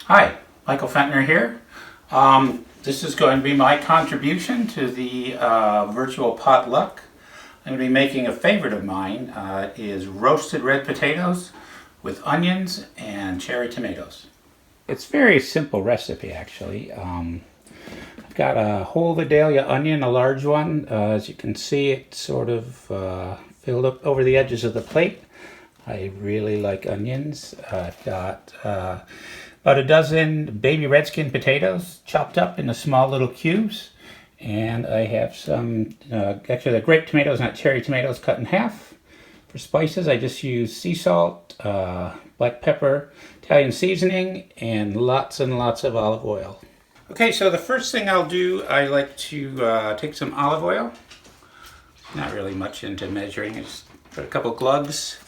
Hi, Michael Fentner here. This is going to be my contribution to the virtual potluck. I'm going to be making a favorite of mine. Is roasted red potatoes with onions and cherry tomatoes. It's a very simple recipe actually. I've got a whole Vidalia onion, a large one. As you can see, it's sort of filled up over the edges of the plate. I really like onions. I've got about a dozen baby red skin potatoes chopped up into small little cubes. And I have some, actually they're grape tomatoes, not cherry tomatoes, cut in half. For spices, I just use sea salt, black pepper, Italian seasoning, and lots of olive oil. Okay, so the first thing I'll do, I like to take some olive oil. Not really much into measuring, just put a couple glugs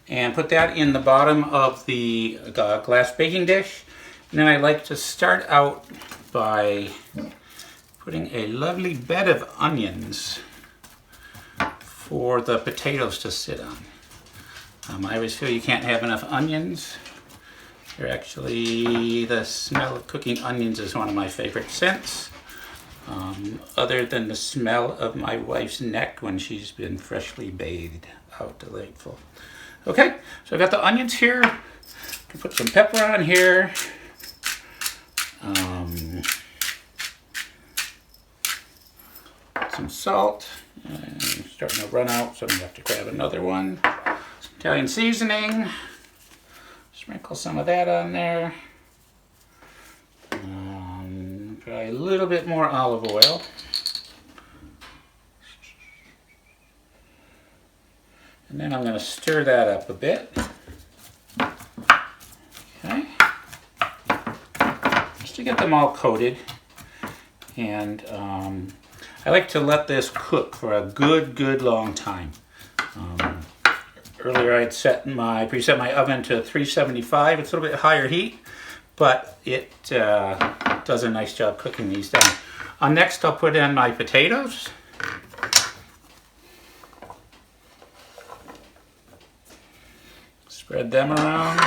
and put that in the bottom of the glass baking dish. And then I like to start out by putting a lovely bed of onions for the potatoes to sit on. I always feel you can't have enough onions. They're actually, the smell of cooking onions is one of my favorite scents. Other than the smell of my wife's neck when she's been freshly bathed. How delightful. Okay, so I've got the onions here. I can put some pepper on here. Some salt. I'm starting to run out, so I'm going to have to grab another one. Some Italian seasoning. Sprinkle some of that on there. Try a little bit more olive oil. And then I'm going to stir that up a bit. Okay. Just to get them all coated. And I like to let this cook for a good long time. Earlier I had preset my oven to 375. It's a little bit higher heat, but it does a nice job cooking these down. Next I'll put in my potatoes. Spread them around.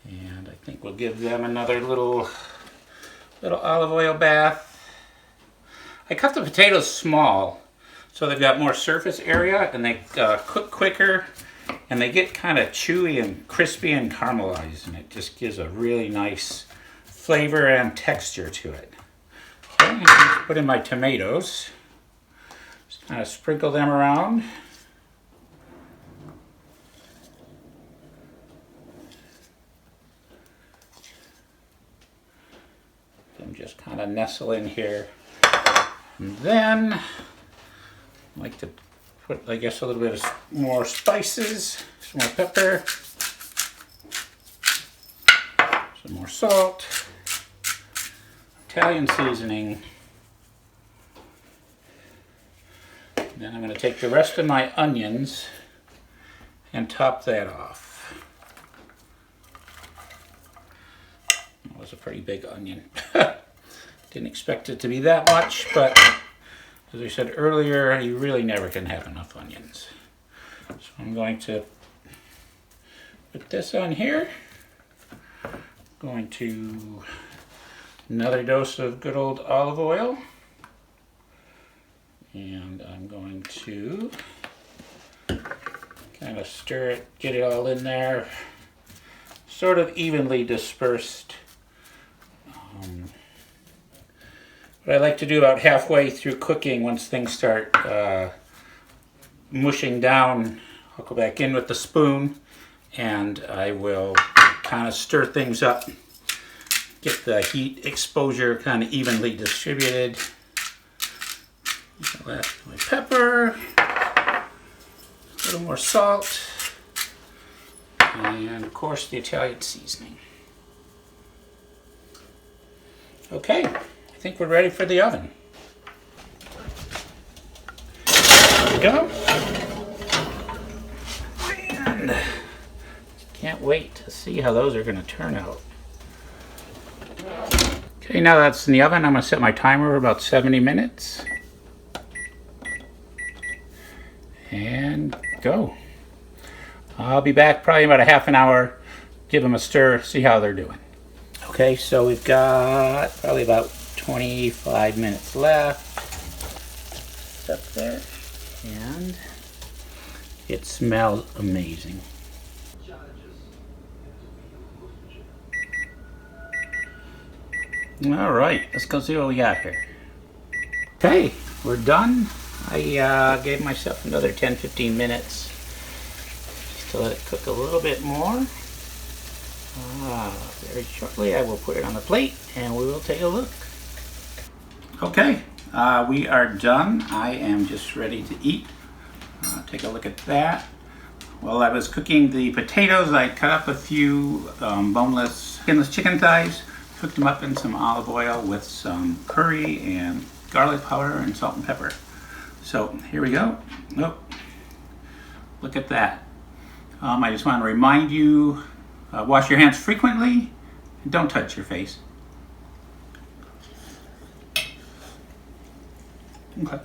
And I think we'll give them another little olive oil bath. I cut the potatoes small so they've got more surface area and they cook quicker and they get kind of chewy and crispy and caramelized, and it just gives a really nice flavor and texture to it. Okay, I'm put in my tomatoes. Just kind of sprinkle them around. Them just kind of nestle in here. And then I like to put, I guess, a little bit of more spices, some more pepper, some more salt, Italian seasoning. And then I'm going to take the rest of my onions and top that off. That was a pretty big onion. Didn't expect it to be that much, but as I said earlier, you really never can have enough onions. So I'm going to put this on here. Going to another dose of good old olive oil. And I'm going to kind of stir it, get it all in there, sort of evenly dispersed. What I like to do about halfway through cooking, once things start mushing down, I'll go back in with the spoon and I will kind of stir things up, get the heat exposure kind of evenly distributed. My pepper, a little more salt, and of course the Italian seasoning. Okay. I think we're ready for the oven. There we go. And can't wait to see how those are going to turn out. Okay, now that's in the oven, I'm going to set my timer for about 70 minutes. And go. I'll be back probably in about a half an hour, give them a stir, see how they're doing. Okay, so we've got probably about 25 minutes left. It's up there, and it smells amazing. All right, let's go see what we got here. Okay, we're done. I gave myself another 10-15 minutes just to let it cook a little bit more. Very shortly I will put it on the plate and we will take a look. Okay, we are done. I am just ready to eat. Take a look at that. While I was cooking the potatoes, I cut up a few boneless, skinless chicken thighs, cooked them up in some olive oil with some curry and garlic powder and salt and pepper. So here we go. Oh, look at that. I just want to remind you, wash your hands frequently and don't touch your face. Okay.